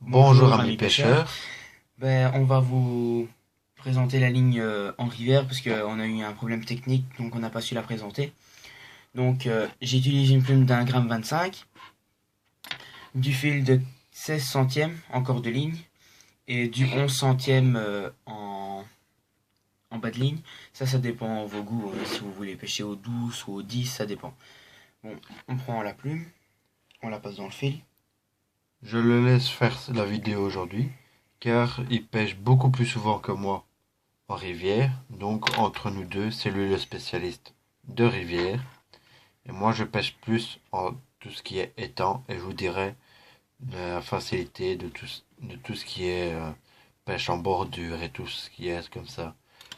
Bonjour Bonjour amis amis pêcheurs. pêcheurs. On va vous présenter la ligne en rivière parce qu'on a eu un problème technique donc on n'a pas su la présenter. J'utilise une plume d'un gramme 25, du fil de 16 centièmes encore de ligne et du 11 centièmes en bas de ligne. Ça dépend de vos goûts, si vous voulez pêcher au 12 ou au 10, ça dépend. Bon, on prend la plume, on la passe dans le fil. Je le laisse faire la vidéo aujourd'hui car il pêche beaucoup plus souvent que moi en rivière. Donc entre nous deux, c'est lui le spécialiste de rivière. Et moi je pêche plus en tout ce qui est étang et je vous dirai la facilité de tout ce qui est pêche en bordure et tout ce qui est comme ça.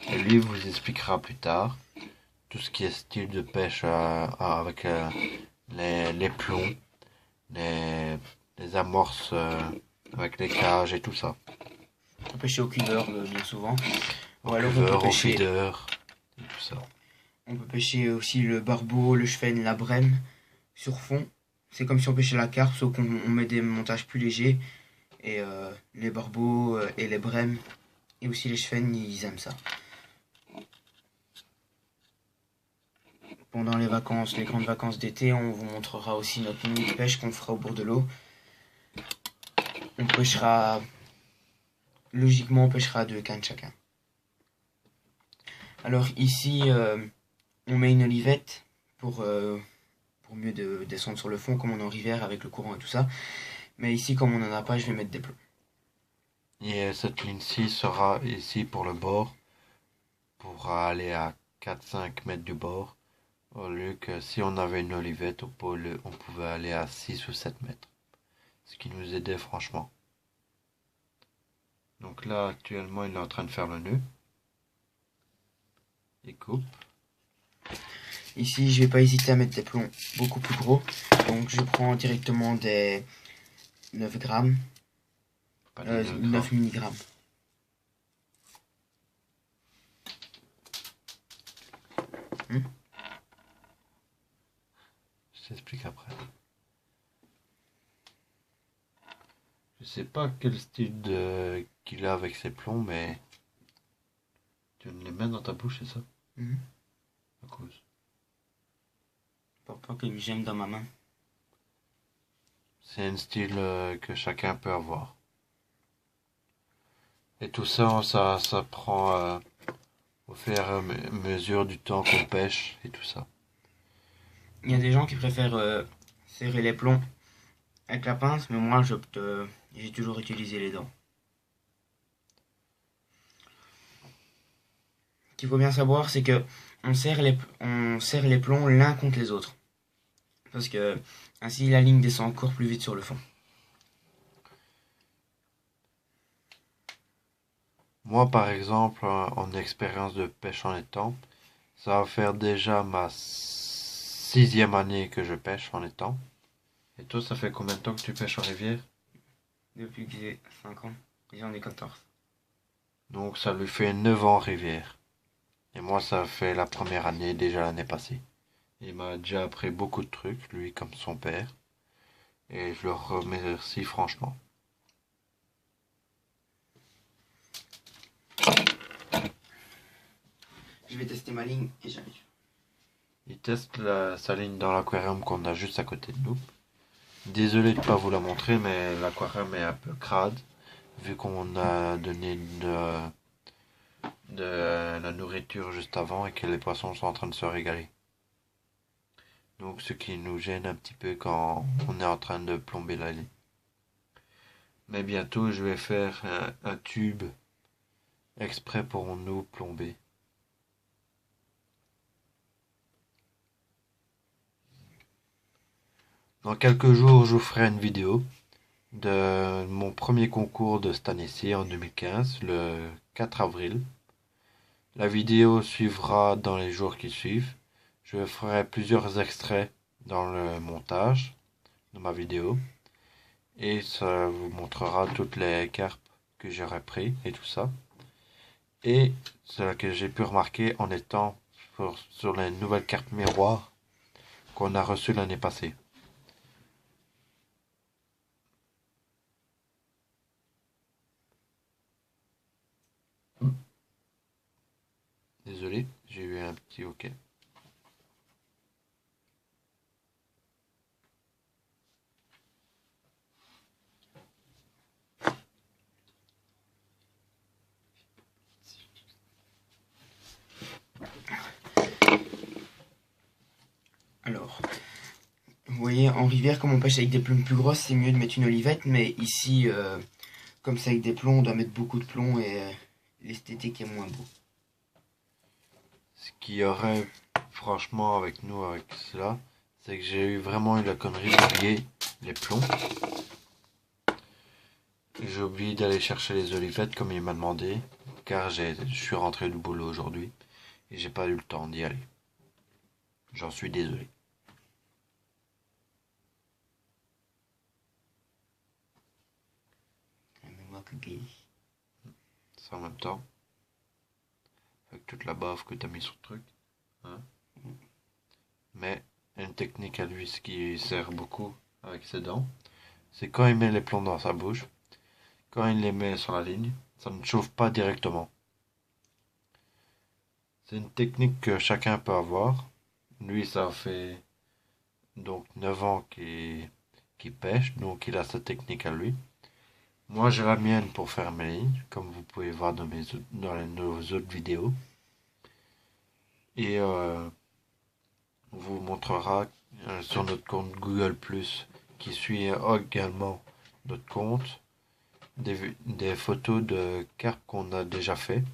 Et lui vous expliquera plus tard tout ce qui est style de pêche avec les plombs, les, les amorces avec les cages et tout ça. On peut pêcher au cuivre bien souvent. Au Ou alors on peut cuveur, au pêcher feeder et tout ça. On peut pêcher aussi le barbeau, le chevenne, la brème sur fond. C'est comme si on pêchait la carpe, sauf qu'on met des montages plus légers. Et les barbeaux et les brèmes et aussi les chevennes, ils aiment ça. Pendant les vacances, les grandes vacances d'été, on vous montrera aussi notre mini pêche qu'on fera au bord de l'eau. On pêchera, logiquement, on pêchera 2 cannes chacun. Alors ici, on met une olivette pour mieux descendre sur le fond, comme on est en rivière avec le courant et tout ça. Mais ici, comme on n'en a pas, je vais mettre des plombs. Et cette ligne-ci sera ici pour le bord, pour aller à 4-5 mètres du bord, au lieu que si on avait une olivette au pôle, on pouvait aller à 6 ou 7 mètres. Ce qui nous aidait franchement. Donc là, actuellement, il est en train de faire le nœud. Il coupe. Ici, je vais pas hésiter à mettre des plombs beaucoup plus gros. Donc, je prends directement des 9 grammes, Pas des 9 grammes. milligrammes. Hmm. Je t'explique après. Je sais pas quel style qu'il a avec ses plombs, mais tu les mets dans ta bouche, c'est ça? Mhm. À cause. Pour pas que j'aime dans ma main. C'est un style que chacun peut avoir. Et tout ça, ça prend au fur et à mesure du temps qu'on pêche et tout ça. Il y a des gens qui préfèrent serrer les plombs avec la pince, mais moi, j'ai toujours utilisé les dents. Ce qu'il faut bien savoir, c'est que on serre les plombs l'un contre les autres. Parce que ainsi, la ligne descend encore plus vite sur le fond. Moi, par exemple, en expérience de pêche en étang, ça va faire déjà ma 6e année que je pêche en étang. Et toi, ça fait combien de temps que tu pêches en rivière? Depuis que j'ai 5 ans, j'en ai 14. Donc ça lui fait 9 ans en rivière. Et moi, ça fait la première année, déjà l'année passée. Il m'a déjà appris beaucoup de trucs, lui comme son père. Et je le remercie franchement. Je vais tester ma ligne et j'arrive. Il teste sa ligne dans l'aquarium qu'on a juste à côté de nous. Désolé de ne pas vous la montrer, mais l'aquarium est un peu crade, vu qu'on a donné de la nourriture juste avant et que les poissons sont en train de se régaler. Donc ce qui nous gêne un petit peu quand on est en train de plomber la ligne. Mais bientôt je vais faire un tube exprès pour nous plomber. Dans quelques jours je vous ferai une vidéo de mon premier concours de cette année-ci en 2015, le 4 avril. La vidéo suivra dans les jours qui suivent. Je ferai plusieurs extraits dans le montage de ma vidéo. Et ça vous montrera toutes les carpes que j'aurai pris et tout ça. Et ce que j'ai pu remarquer en étant sur les nouvelles carpes miroirs qu'on a reçues l'année passée. Désolé, j'ai eu un petit OK. Alors, vous voyez, en rivière, comme on pêche avec des plumes plus grosses, c'est mieux de mettre une olivette, mais ici, comme c'est avec des plombs, on doit mettre beaucoup de plomb et l'esthétique est moins beau. Ce qu'il y aurait franchement avec nous, avec cela, c'est que j'ai vraiment eu la connerie d'oublier les plombs. J'ai oublié d'aller chercher les olivettes comme il m'a demandé, car je suis rentré du boulot aujourd'hui et j'ai pas eu le temps d'y aller. J'en suis désolé. Ça en même temps, avec toute la bave que t'as mis sur le truc. Hein. Mais une technique à lui, ce qui sert beaucoup avec ses dents, c'est quand il met les plombs dans sa bouche, quand il les met sur la ligne, ça ne chauffe pas directement. C'est une technique que chacun peut avoir. Lui, ça fait donc 9 ans qu'il pêche, donc il a sa technique à lui. Moi, j'ai la mienne pour faire mes lignes, comme vous pouvez voir dans nos autres vidéos. Et on vous montrera sur notre compte Google+, qui suit également notre compte, des photos de carpes qu'on a déjà fait,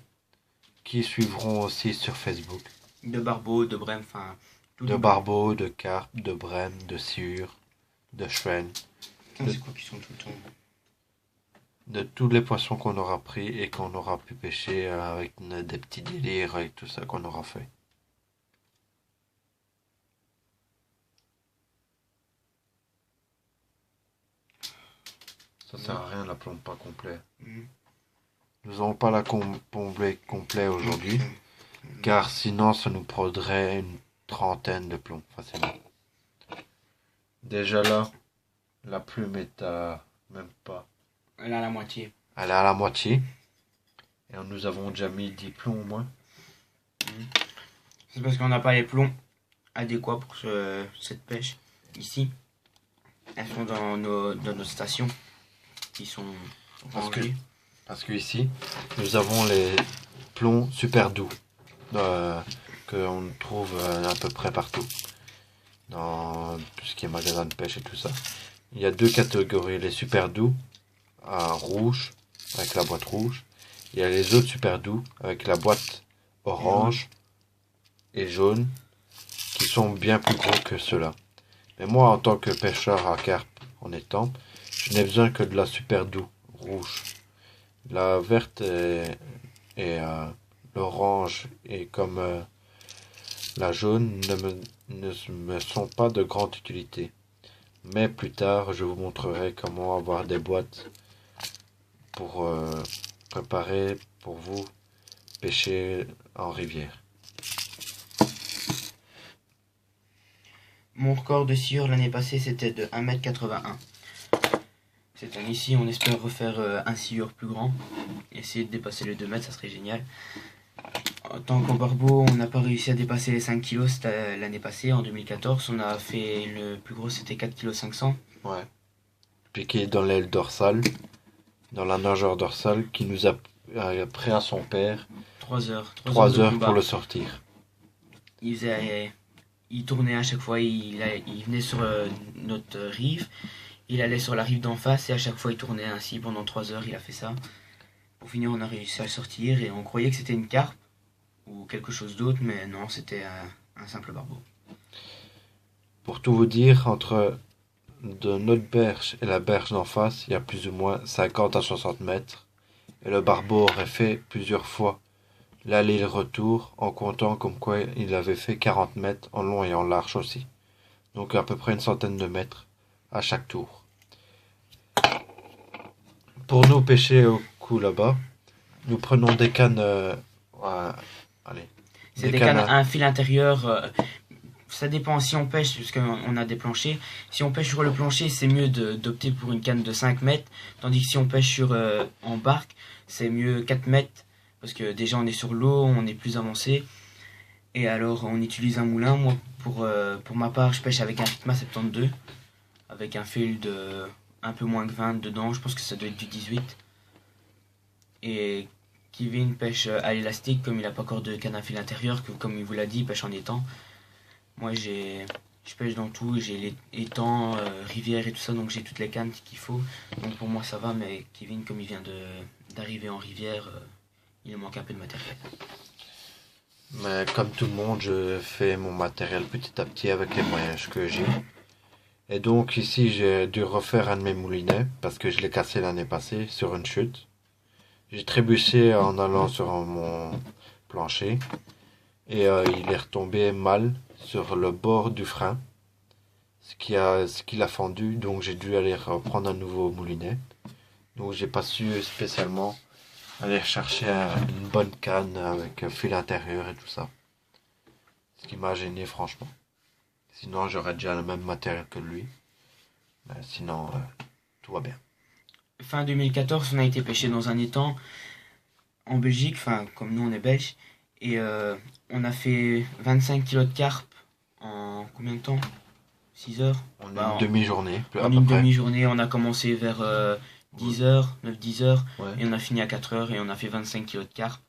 qui suivront aussi sur Facebook. De barbeaux, de brème, enfin... De barbeaux, de carpes, de brème, de sciure, de chevenne. C'est quoi qui sont tout le temps? De tous les poissons qu'on aura pris et qu'on aura pu pêcher avec des petits délires, avec tout ça qu'on aura fait. Ça sert à rien la plombe pas complet. Nous n'avons pas la plombe complet aujourd'hui, car sinon ça nous prendrait une trentaine de plombs facilement. Déjà là, la plume est à même pas. Elle est à la moitié. Elle est à la moitié. Et nous avons déjà mis 10 plombs au moins. C'est parce qu'on n'a pas les plombs adéquats pour cette pêche. Ici, elles sont dans nos stations qui sont rangées. Parce que ici, nous avons les plombs super doux qu'on trouve à peu près partout. Dans tout ce qui est magasin de pêche et tout ça. Il y a deux catégories, les super doux à rouge, avec la boîte rouge. Il y a les autres super doux avec la boîte orange et jaune, qui sont bien plus gros que ceux-là. Mais moi, en tant que pêcheur à carpe en étang, je n'ai besoin que de la super doux rouge. La verte et l'orange et comme la jaune ne me sont pas de grande utilité. Mais plus tard, je vous montrerai comment avoir des boîtes pour préparer pour vous pêcher en rivière. Mon record de sciure l'année passée, c'était de 1,81 m. Cette année-ci, on espère refaire un sciure plus grand. Essayer de dépasser les 2 mètres, ça serait génial. En tant qu'en barbeau, on n'a pas réussi à dépasser les 5 kg l'année passée, en 2014. On a fait le plus gros, c'était 4,5 kg. Ouais. Piqué dans l'aile dorsale, dans la nageur dorsale, qui nous a pris à son père 3 heures. 3 heures pour le sortir. Il tournait à chaque fois, il venait sur notre rive, il allait sur la rive d'en face et à chaque fois il tournait ainsi pendant 3 heures, il a fait ça. Pour finir, on a réussi à le sortir et on croyait que c'était une carpe ou quelque chose d'autre, mais non, c'était un simple barbeau. Pour tout vous dire, entre de notre berge et la berge d'en face, il y a plus ou moins 50 à 60 mètres. Et le barbeau aurait fait plusieurs fois l'aller et le retour, en comptant comme quoi il avait fait 40 mètres en long et en large aussi. Donc à peu près une centaine de mètres à chaque tour. Pour nous pêcher au coup là-bas, nous prenons des cannes... allez. C'est des cannes à un fil intérieur. Ça dépend si on pêche, parce qu'on a des planchers. Si on pêche sur le plancher, c'est mieux d'opter pour une canne de 5 mètres. Tandis que si on pêche en barque, c'est mieux 4 mètres parce que déjà on est sur l'eau, on est plus avancé. Et alors on utilise un moulin. Moi pour ma part je pêche avec un Pitma 72, avec un fil de un peu moins que 20 dedans, je pense que ça doit être du 18. Et Kevin pêche à l'élastique, comme il n'a pas encore de canne à fil intérieur, que comme il vous l'a dit, il pêche en étang. Moi je pêche dans tout, j'ai les étangs, rivières et tout ça, donc j'ai toutes les cannes qu'il faut. Donc pour moi ça va, mais Kevin, comme il vient d'arriver en rivière, il manque un peu de matériel. Mais comme tout le monde, je fais mon matériel petit à petit avec les moyens que j'ai. Et donc ici, j'ai dû refaire un de mes moulinets parce que je l'ai cassé l'année passée sur une chute. J'ai trébuché en allant sur mon plancher et il est retombé mal sur le bord du frein, ce qui l'a fendu. Donc j'ai dû aller reprendre un nouveau moulinet. Donc j'ai pas su spécialement aller chercher une bonne canne avec un fil intérieur et tout ça. Ce qui m'a gêné franchement. Sinon j'aurais déjà le même matériel que lui. Mais sinon tout va bien. Fin 2014, on a été pêcher dans un étang en Belgique, enfin comme nous on est belge, et on a fait 25 kilos de carpe en combien de temps? 6 heures? On a Bah, une demi-journée, à En peu une près. demi-journée, on a commencé vers 10 heures, 9-10 heures, Ouais. et on a fini à 4 heures et on a fait 25 kilos de carpe.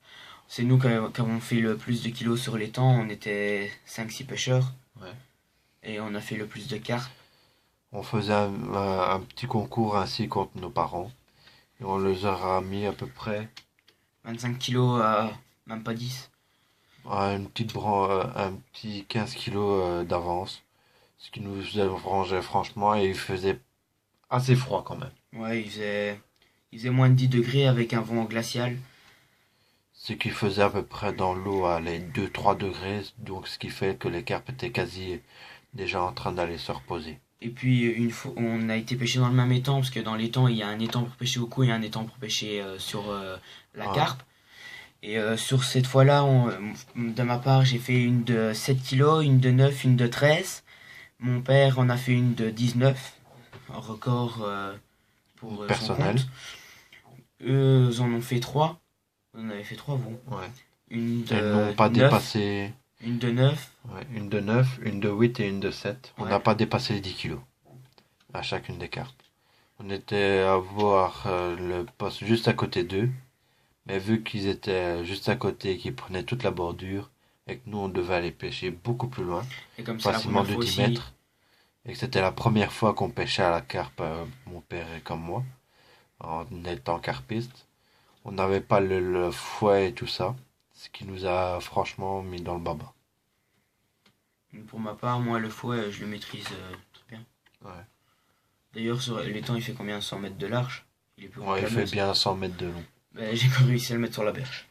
C'est nous qui avons fait le plus de kilos sur l'étang, on était 5-6 pêcheurs, Ouais. et on a fait le plus de carpe. On faisait un petit concours ainsi contre nos parents. Et on les aura mis à peu près 25 kilos à même pas 10. à un petit 15 kilos d'avance. Ce qui nous arrangeait franchement et il faisait assez froid quand même. Ouais, il faisait moins de 10 degrés avec un vent glacial. Ce qui faisait à peu près dans l'eau à les 2-3 degrés. Donc ce qui fait que les carpes étaient quasi déjà en train d'aller se reposer. Et puis une fois, on a été pêcher dans le même étang, parce que dans l'étang, il y a un étang pour pêcher au cou et un étang pour pêcher sur la Ouais. carpe. Et sur cette fois-là, de ma part, j'ai fait une de 7 kilos, une de 9, une de 13. Mon père en a fait une de 19, un record pour son Personnel. compte. Eux en ont fait 3. Vous en avez fait 3, vous? Ouais. Une Elles n'ont de pas 9, dépassé. une de 9. Ouais, une de 9, une de 8 et une de 7. On Ouais. n'a pas dépassé les 10 kilos à chacune des cartes. On était à voir le poste juste à côté d'eux, mais vu qu'ils étaient juste à côté et qu'ils prenaient toute la bordure, et que nous on devait aller pêcher beaucoup plus loin, Et comme c'est la facilement première de fois 10 aussi, mètres, et que c'était la première fois qu'on pêchait à la carpe, mon père et comme moi, en étant carpiste, on n'avait pas le fouet et tout ça, ce qui nous a franchement mis dans le baba. pour ma part, moi le fouet, je le maîtrise très bien. Ouais. D'ailleurs, sur l'étang, il fait combien? 100 mètres de large? Il est plus grand Ouais, que il la fait meute. bien 100 mètres de long. Ben, j'ai pas réussi à le mettre sur la berge.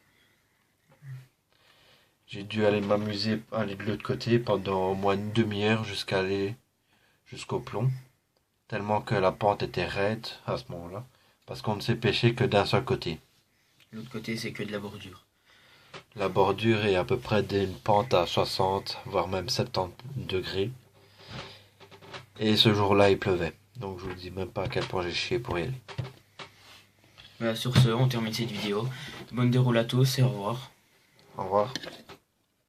J'ai dû aller m'amuser, aller de l'autre côté pendant au moins une demi-heure jusqu'à aller jusqu'au plomb. Tellement que la pente était raide à ce moment-là. Parce qu'on ne sait pêcher que d'un seul côté. L'autre côté, c'est que de la bordure. La bordure est à peu près d'une pente à 60, voire même 70 degrés. Et ce jour-là, il pleuvait. Donc je vous dis même pas à quel point j'ai chié pour y aller. Ben, sur ce, on termine cette vidéo. Bonne déroule à tous et au revoir. Au revoir.